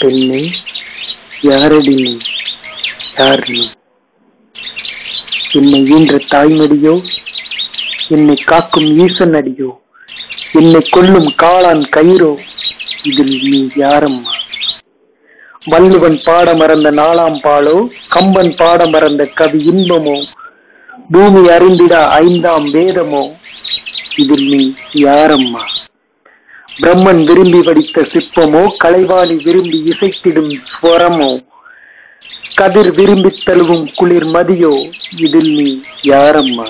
பெண்ணே, யாரடி நீ? யார் நீ? என்னை ஈன்ற தாய்மடியோ, என்னை காக்கும் ஈசன் அடியோ, என்னை கொல்லும் காளான் கயிறோ, இதில் நீ யாரம்மா? வள்ளுவன் பாட மறந்த 4ஆம் பாலோ, கம்பன் பாட மறந்த கவி இன்பமோ, பூமி அறிந்திட 5ஆம் வேதமோ, இதில் நீ யாரம்மா? பிரம்மன் விரும்பி வடித்த சிற்பமோ, கலைவாணி விரும்பி இசைத்திடும் ஸ்வரமோ, கதிர் விரும்பி தழுவும் குளிர் மதியோ, இதில் நீ யாரம்மா?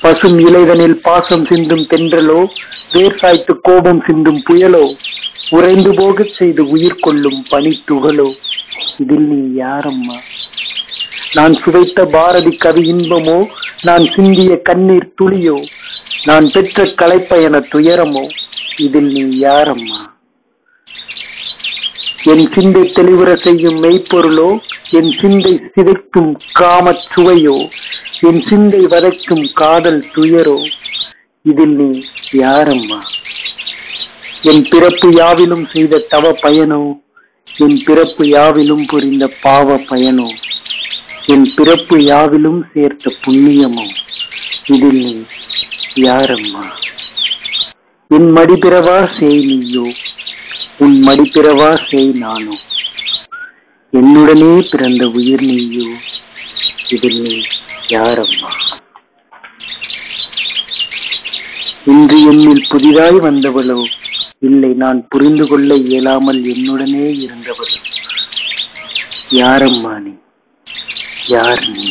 பசும் இலைதனில் பாசம் சிந்தும் தென்றலோ, வேர் சாய்த்து கோபம் சிந்தும் புயலோ, உறைந்து போகச் செய்து உயிர் கொள்ளும் பனித்துகளோ, இதில் நீ யாரம்மா? நான் சுவைத்த பாரதி கவி இன்பமோ, நான் சிந்திய கண்ணீர் துளியோ, நான் பெற்ற கலைப்பயண துயரமோ, இதில் நீ யாரம்மா? என் சிந்தை தெளிவுற செய்யும் மெய்ப்பொருளோ, என் சிந்தை சிதைக்கும் காமச் சுவையோ, என் சிந்தை வதைக்கும் காதல் துயரோ, இதில் நீ யாரம்மா? என் பிறப்பு யாவிலும் செய்த தவ பயனோ, என் பிறப்பு யாவிலும் புரிந்த பாவ பயனோ, என் பிறப்பு யாவிலும் சேர்த்த புண்ணியமோ, இதில் நீ யாரம்மா? என் மடிபிறவா செய் நீயோ, உன் மடிப்பிறவா செய் நானோ, என்னுடனே பிறந்த உயிர் நீயோ, இதில் நீ யாரம்மா? இன்று என்னில் புதிதாய் வந்தவளோ, இல்லை நான் புரிந்து கொள்ள இயலாமல் என்னுடனே இருந்தவளோ, யாரம்மா நீ? யார் நீ?